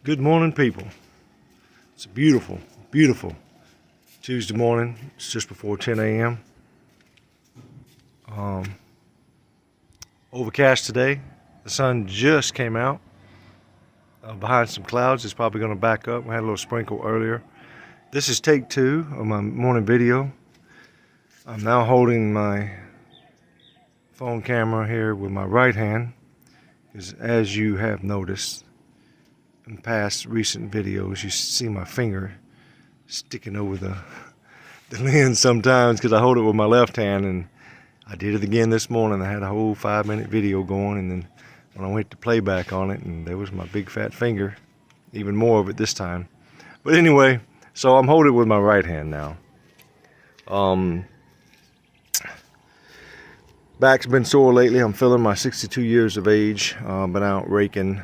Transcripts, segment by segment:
Good morning, people. It's a beautiful, beautiful Tuesday morning. It's just before 10 a.m. Overcast today. The sun just came out behind some clouds. It's probably going to back up. We had a little sprinkle earlier. This is take 2 of my morning video. I'm now holding my phone camera here with my right hand, because as you have noticed in past recent videos, you see my finger sticking over the lens sometimes because I hold it with my left hand, and I did it again this morning. I had a whole 5-minute video going, and then when I went to playback on it, and there was my big fat finger, even more of it this time. But anyway, so I'm holding it with my right hand now. Back's been sore lately. I'm feeling my 62 years of age. Been out raking,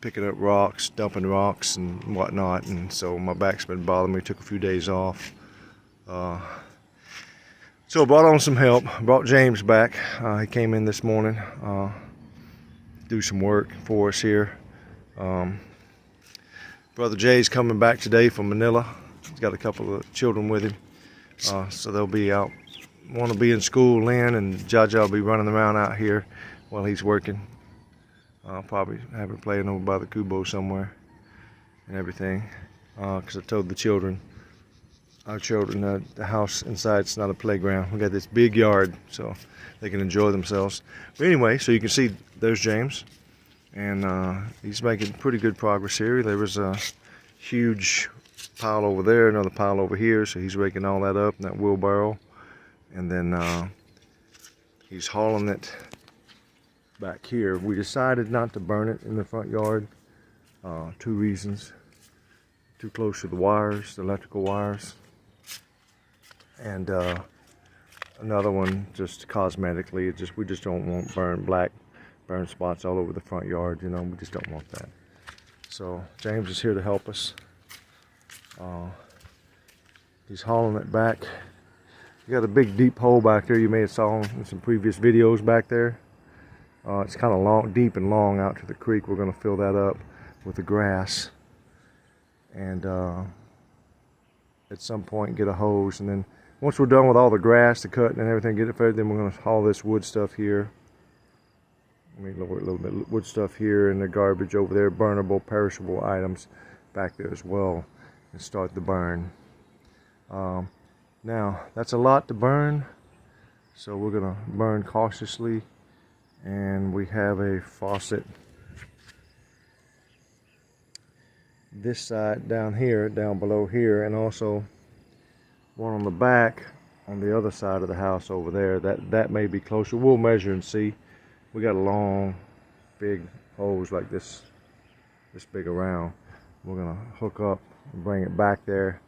picking up rocks, dumping rocks and whatnot, and so my back's been bothering me. Took a few days off. So I brought on some help. Brought James back. He came in this morning, do some work for us here. Brother Jay's coming back today from Manila. He's got a couple of children with him, so they'll be out. Want to be in school. Lynn and Jaja will be running around out here while he's working. I'll probably have her playing over by the kubo somewhere and everything, because I told the children, our children, the house inside's not a playground. We got this big yard so they can enjoy themselves. But anyway, so you can see there's James, and he's making pretty good progress here. There was a huge pile over there, another pile over here, so he's raking all that up in that wheelbarrow. And then he's hauling it back here. We decided not to burn it in the front yard. 2 reasons. Too close to the wires, the electrical wires. And another one, just cosmetically, we just don't want burn spots all over the front yard. You know, we just don't want that. So James is here to help us. He's hauling it back. You got a big deep hole back there. You may have saw in some previous videos back there. It's kind of long, deep and long out to the creek. We're going to fill that up with the grass, and at some point get a hose, and then once we're done with all the grass, the cutting and everything, get it fed, then we're going to haul this wood stuff here. Let me lower it a little bit. Wood stuff here, and the garbage over there, burnable, perishable items back there as well, and start the burn. Now, that's a lot to burn, so we're going to burn cautiously, and we have a faucet this side down here, down below here, and also one on the back on the other side of the house over there. That may be closer. We'll measure and see. We got a long, big hose like this big around. We're going to hook up and bring it back there.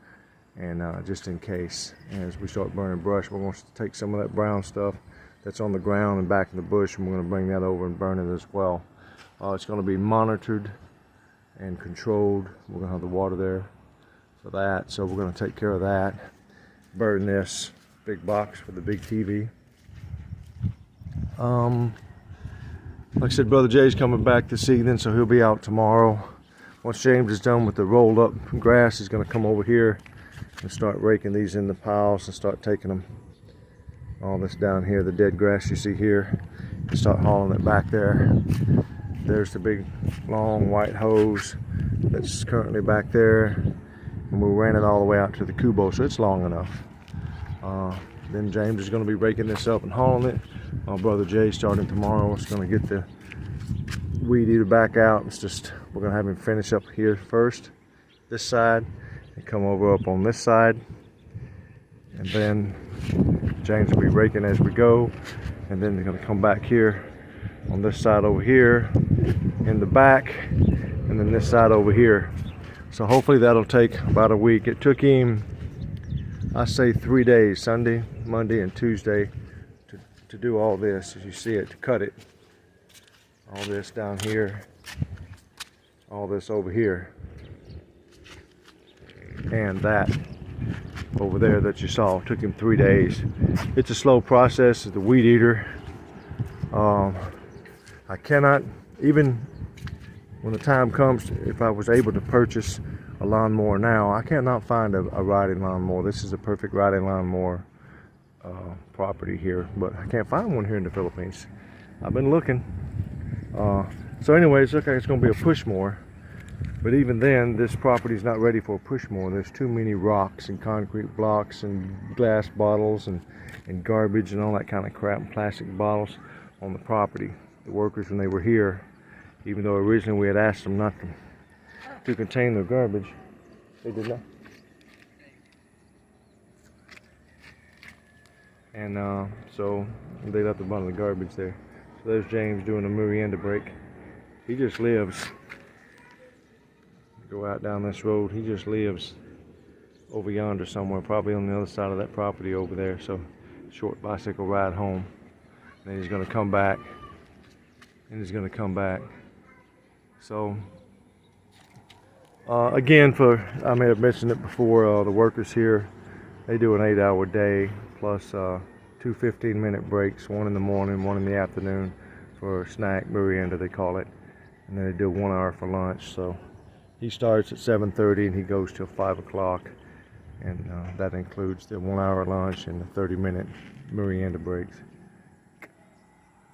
And just in case, as we start burning brush, we're going to take some of that brown stuff that's on the ground and back in the bush, and we're going to bring that over and burn it as well. It's going to be monitored and controlled. We're going to have the water there for that, so we're going to take care of that. Burn this big box for the big TV. Like I said, Brother Jay's coming back this evening, so he'll be out tomorrow. Once James is done with the rolled up grass, he's going to come over here and start raking these in the piles and start taking them, all this down here, the dead grass you see here, and start hauling it back there. There's the big long white hose that's currently back there, and we ran it all the way out to the kubo, so it's long enough. Then James is going to be raking this up and hauling it. My brother Jay, starting tomorrow, is going to get the weed eater back out. It's just, we're going to have him finish up here first, this side, and come over up on this side, and then James will be raking as we go, and then they're going to come back here on this side over here in the back, and then this side over here. So hopefully that'll take about a week. It took him, I say, 3 days, Sunday, Monday, and Tuesday, to do all this, as you see it, to cut it. All this down here, all this over here, and that over there that you saw. It took him 3 days. It's a slow process. The weed eater, I cannot, even when the time comes, if I was able to purchase a lawnmower now, I cannot find a riding lawnmower. This is a perfect riding lawnmower property here, but I can't find one here in the Philippines. I've been looking. So anyways, look like it's going to be a push mower. But even then, this property is not ready for a push mower. There's too many rocks and concrete blocks and glass bottles and garbage and all that kind of crap, and plastic bottles on the property. The workers, when they were here, even though originally we had asked them not to contain their garbage, they did not. And so they left a bundle of garbage there. So there's James doing a merienda break. He just lives, go out down this road, he just lives over yonder somewhere, probably on the other side of that property over there. So short bicycle ride home. Then he's going to come back, and he's going to come back. So again, I may have mentioned it before, the workers here, they do an 8-hour day plus 2 15-minute breaks, one in the morning, one in the afternoon for a snack, merienda they call it, and then they do 1 hour for lunch. So he starts at 7:30 and he goes till 5 o'clock, and that includes the 1 hour lunch and the 30-minute merienda breaks.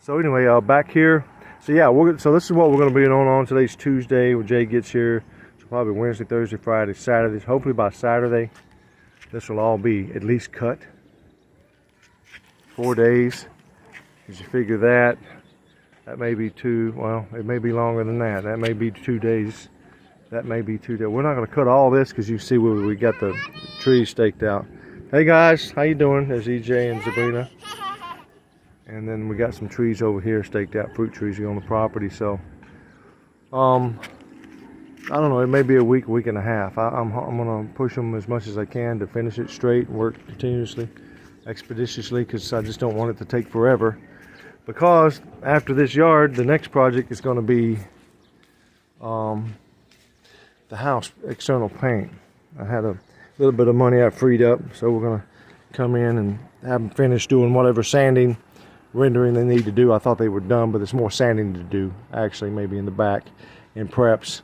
So anyway, back here. So yeah, so this is what we're going to be on today's Tuesday when Jay gets here. So probably Wednesday, Thursday, Friday, Saturday. Hopefully by Saturday, this will all be at least cut. 4 days. As you figure that may be well, it may be longer than that. That may be 2 days. That may be 2 days. We're not going to cut all this because you see where we got the trees staked out. Hey guys, how you doing? There's EJ and Sabrina. And then we got some trees over here staked out, fruit trees here on the property. So, I don't know, it may be a week and a half. I'm going to push them as much as I can to finish it straight and work continuously, expeditiously, because I just don't want it to take forever. Because after this yard, the next project is going to be the house external paint. I had a little bit of money I freed up, so we're going to come in and have them finish doing whatever sanding, rendering they need to do. I thought they were done, but there's more sanding to do, actually, maybe in the back, in preps.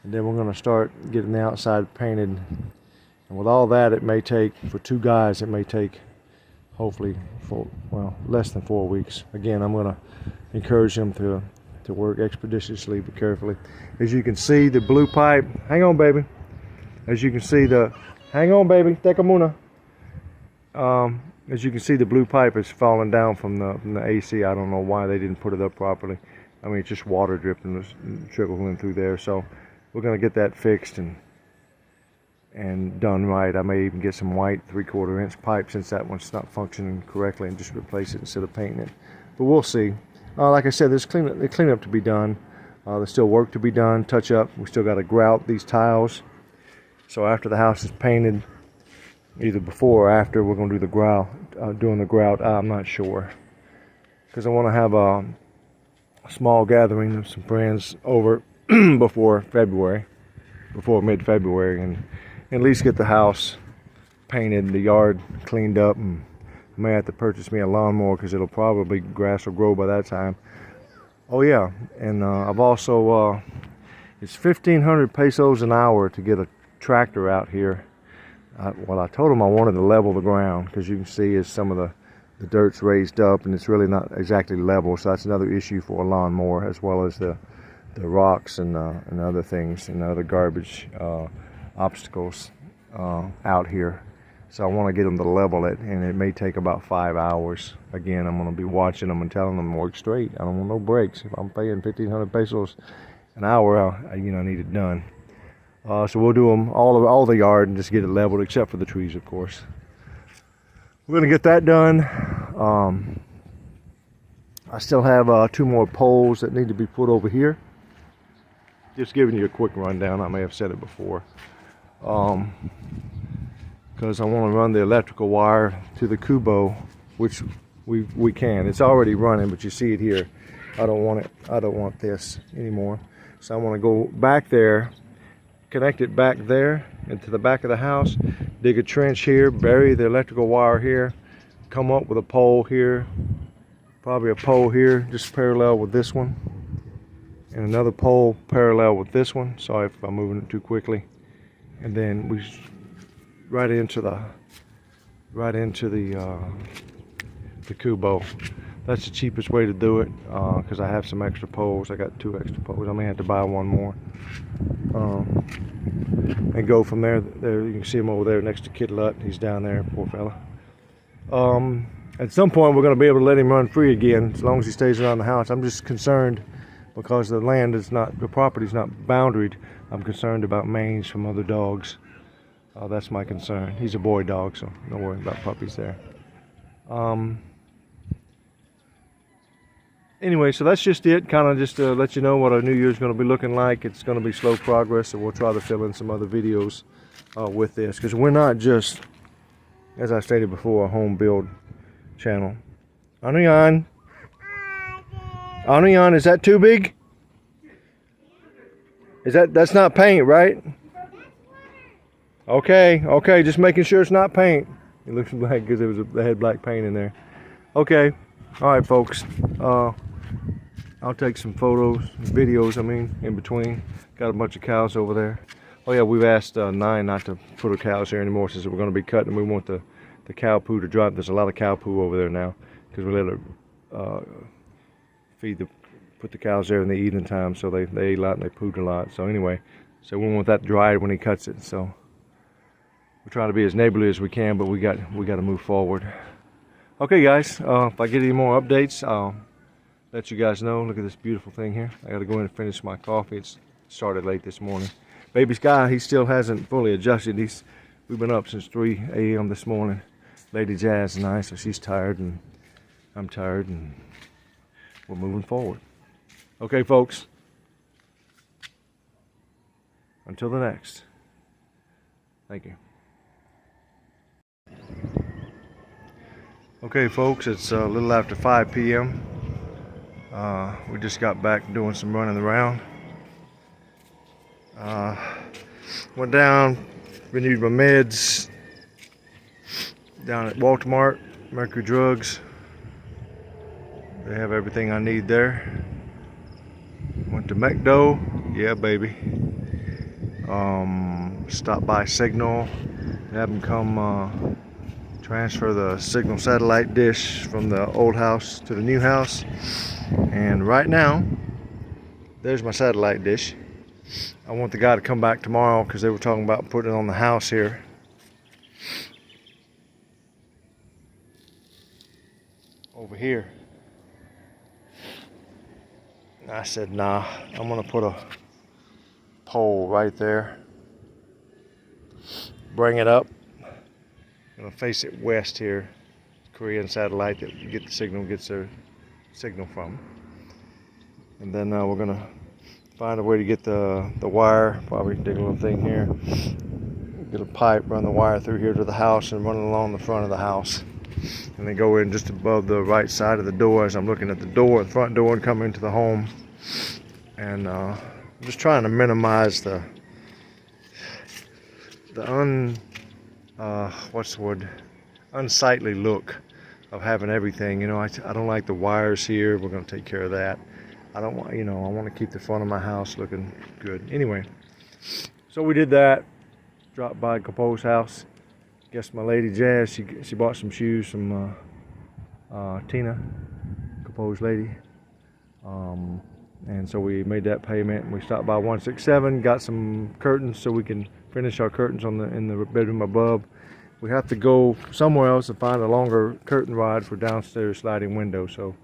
And then we're going to start getting the outside painted. And with all that, it may take, for 2 guys, it may take, hopefully, less than 4 weeks. Again, I'm going to encourage them to work expeditiously but carefully. As you can see, the blue pipe, hang on, baby. As you can see, hang on, baby, teka muna. As you can see, the blue pipe is falling down from the AC. I don't know why they didn't put it up properly. I mean, it's just water dripping, trickling through there. So we're going to get that fixed and done right. I may even get some white 3/4 inch pipe since that one's not functioning correctly, and just replace it instead of painting it. But we'll see. Like I said, there's cleanup to be done. There's still work to be done, touch up. We still got to grout these tiles. So after the house is painted, either before or after, we're going to do the grout. Doing the grout, I'm not sure, because I want to have a small gathering of some friends over before mid-February, and at least get the house painted, the yard cleaned up, and I may have to purchase me a lawnmower because it'll probably, grass will grow by that time. Oh yeah, and I've also, it's 1,500 pesos an hour to get a tractor out here. Well, I told them I wanted to level the ground, because you can see as some of the dirt's raised up and it's really not exactly level, so that's another issue for a lawnmower, as well as the rocks and other things and other garbage obstacles out here. So I want to get them to level it, and it may take about 5 hours. Again, I'm going to be watching them and telling them to work straight. I don't want no breaks. If I'm paying 1,500 pesos an hour, I need it done. So we'll do them all the yard and just get it leveled, except for the trees, of course. We're going to get that done. I still have 2 more poles that need to be put over here. Just giving you a quick rundown. I may have said it before. Because I want to run the electrical wire to the Kubo, which we can. It's already running, but you see it here. I don't want it. I don't want this anymore. So I want to go back there, connect it back there into the back of the house, dig a trench here, bury the electrical wire here, come up with a pole here, probably a pole here, just parallel with this one. and another pole parallel with this one. Sorry if I'm moving it too quickly. And then we right into the kubo. That's the cheapest way to do it, because I have some extra poles. I got 2 extra poles. I may have to buy 1 more. And go from there. There you can see him over there next to Kid Lut. He's down there, poor fella. At some point we're going to be able to let him run free again, as long as he stays around the house. I'm just concerned because the land is not, the property's not boundaried. I'm concerned about mange from other dogs. That's my concern. He's a boy dog, so don't worry about puppies there. Anyway, so that's just it. Kind of just to let you know what our New Year's going to be looking like. It's going to be slow progress, so we'll try to fill in some other videos with this, because we're not just, as I stated before, a home build channel. Anuyan, is that too big? That's not paint, right? Okay, just making sure it's not paint. It looks black because they had black paint in there. Okay, all right, folks. I'll take some photos, videos, in between. Got a bunch of cows over there. Oh yeah, we've asked Nine not to put her cows here anymore, since we're going to be cutting. We want the cow poo to drop. There's a lot of cow poo over there now, because we let her put the cows there in the evening time, so they ate a lot and they pooed a lot. So anyway, so we want that dried when he cuts it. So we're trying to be as neighborly as we can, but we got to move forward. Okay, guys. If I get any more updates, I'll let you guys know. Look at this beautiful thing here. I got to go in and finish my coffee. It's started late this morning. Baby Sky, he still hasn't fully adjusted. We've been up since 3 a.m. this morning. Lady Jazz is nice, so she's tired, and I'm tired, and we're moving forward. Okay, folks. Until the next. Thank you. Okay, folks, it's a little after 5 p.m. We just got back doing some running around. Went down, renewed my meds down at Walmart, Mercury Drugs. They have everything I need there. Went to McDo, yeah baby. Stopped by Signal, have them come transfer the Signal satellite dish from the old house to the new house. And right now, there's my satellite dish. I want the guy to come back tomorrow, because they were talking about putting it on the house here. Over here. And I said, nah, I'm gonna put a pole right there. Bring it up. I'm gonna face it west here. Korean satellite that you get the signal, gets their signal from. And then we're gonna find a way to get the wire. Probably dig a little thing here. Get a pipe, run the wire through here to the house, and run it along the front of the house. And then go in just above the right side of the door, as I'm looking at the door, the front door, and come into the home. And I'm just trying to minimize the unsightly look of having everything. I don't like the wires here. We're going to take care of that. I don't want, I want to keep the front of my house looking good. Anyway, so we did that. Dropped by Capo's house. Guess my lady Jazz, she bought some shoes from Tina, Capo's lady. And so we made that payment, and we stopped by 167, got some curtains so we can finish our curtains in the bedroom above. We have to go somewhere else to find a longer curtain rod for downstairs sliding window, so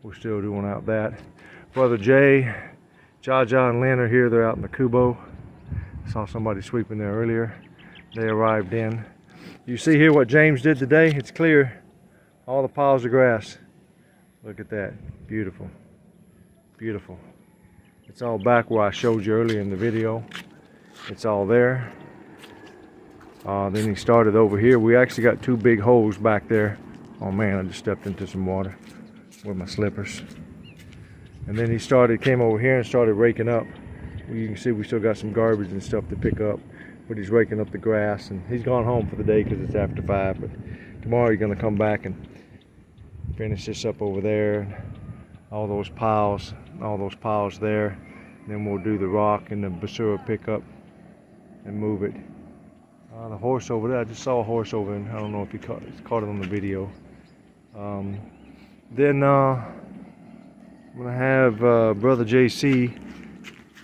we're still doing out that. Brother Jay, Jaja, and Lynn are here. They're out in the kubo. Saw somebody sweeping there earlier. They arrived in. You see here what James did today? It's clear. All the piles of grass. Look at that. Beautiful. Beautiful. It's all back where I showed you earlier in the video. It's all there. Then he started over here. We actually got 2 big holes back there. Oh man, I just stepped into some water with my slippers. And then he came over here and started raking up. You can see we still got some garbage and stuff to pick up, but he's raking up the grass, and he's gone home for the day because it's after 5. But tomorrow he's going to come back and finish this up over there. All those piles all those piles there. Then we'll do the rock and the basura pickup and move it. The horse over there, I just saw a horse over there. I don't know if you caught it on the video. Then I'm gonna have Brother JC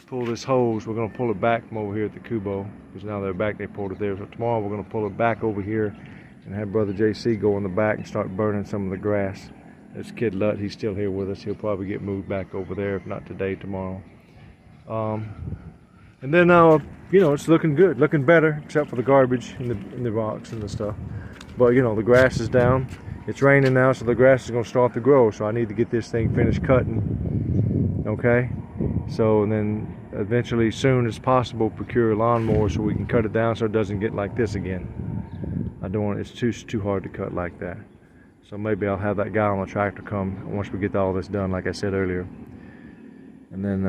pull this hose. We're gonna pull it back from over here at the Kubo, because now they're back, they pulled it there. So tomorrow we're gonna pull it back over here and have Brother JC go in the back and start burning some of the grass. This kid Lut, he's still here with us. He'll probably get moved back over there, if not today, tomorrow. And then you know, it's looking good, looking better, except for the garbage and the rocks and the stuff. But you know, the grass is down. It's raining now, so the grass is going to start to grow. So I need to get this thing finished cutting. Okay. So and then eventually, soon as possible, procure a lawnmower so we can cut it down so it doesn't get like this again. I don't want it's too hard to cut like that. So maybe I'll have that guy on the tractor come once we get all this done, like I said earlier. And then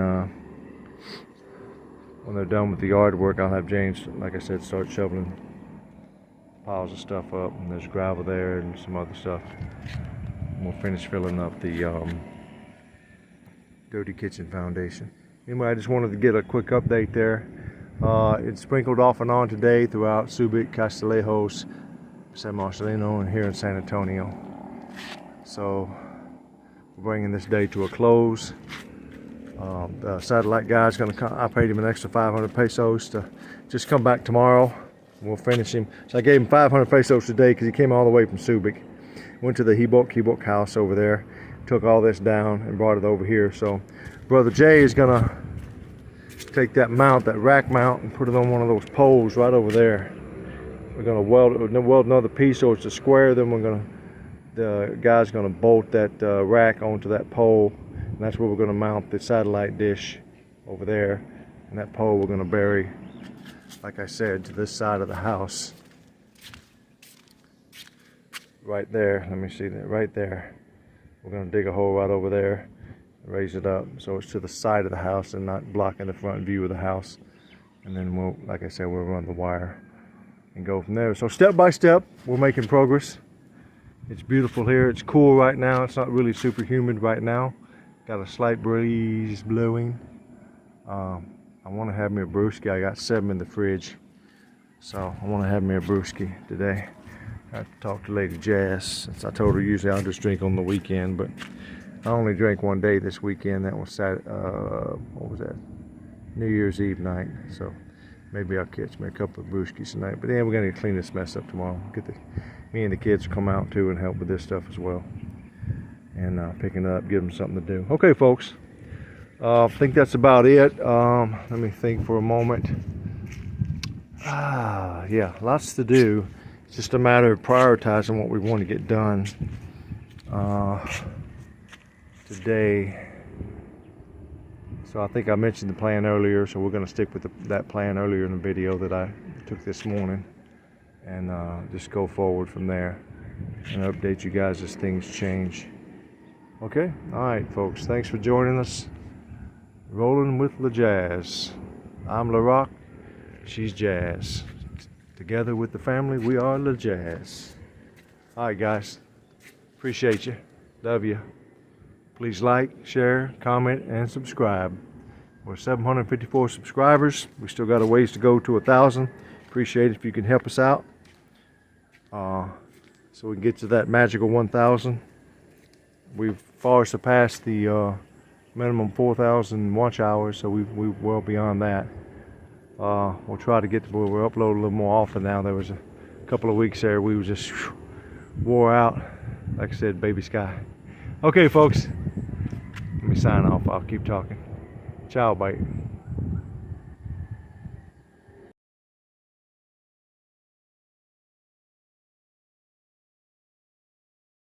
when they're done with the yard work, I'll have James, like I said, start shoveling piles of stuff up. And there's gravel there and some other stuff. And we'll finish filling up the dirty kitchen foundation. Anyway, I just wanted to get a quick update there. It's sprinkled off and on today throughout Subic, Castillejos, San Marcelino, and here in San Antonio. So we're bringing this day to a close. The satellite guy's going to come. I paid him an extra 500 pesos to just come back tomorrow. We'll finish him. So I gave him 500 pesos today because he came all the way from Subic. Went to the Hibok house over there, took all this down and brought it over here. So Brother Jay is going to take that mount, that rack mount, and put it on one of those poles right over there. We're going to weld another piece so it's a square. Then the guy's going to bolt that rack onto that pole. And that's where we're going to mount the satellite dish over there. And that pole we're going to bury, like I said, to this side of the house. Right there, let me see that, right there. We're going to dig a hole right over there, raise it up so it's to the side of the house and not blocking the front view of the house. And then we'll, like I said, we'll run the wire and go from there. So step by step, we're making progress. It's beautiful here. It's cool right now. It's not really super humid right now. Got a slight breeze blowing. I want to have me a brewski. I got 7 in the fridge, so I want to have me a brewski today. I have to talk to Lady Jazz, since I told her usually I'll just drink on the weekend, but I only drank one day this weekend. That was what was that? New Year's Eve night. So maybe I'll catch me a couple of brewskis tonight. But then we're gonna clean this mess up tomorrow. Me and the kids will come out too and help with this stuff as well. And picking it up, give them something to do. Okay, folks. I think that's about it. Let me think for a moment. Yeah, lots to do. It's just a matter of prioritizing what we want to get done today. So I think I mentioned the plan earlier, so we're going to stick with that plan earlier in the video that I took this morning, and just go forward from there and update you guys as things change. Okay, all right, folks. Thanks for joining us. Rolling with the Jazz. I'm La Rock. She's Jazz. Together with the family, we are La Jazz. All right, guys. Appreciate you. Love you. Please like, share, comment, and subscribe. We're 754 subscribers. We still got a ways to go to 1,000. Appreciate it if you can help us out, so we can get to that magical 1,000. We've far surpassed the minimum 4,000 watch hours, so we're well beyond that. We'll try to get to where we're uploading a little more often now. There was a couple of weeks there we were just wore out. Like I said, baby sky. Okay, folks. Let me sign off. I'll keep talking. Ciao, bye.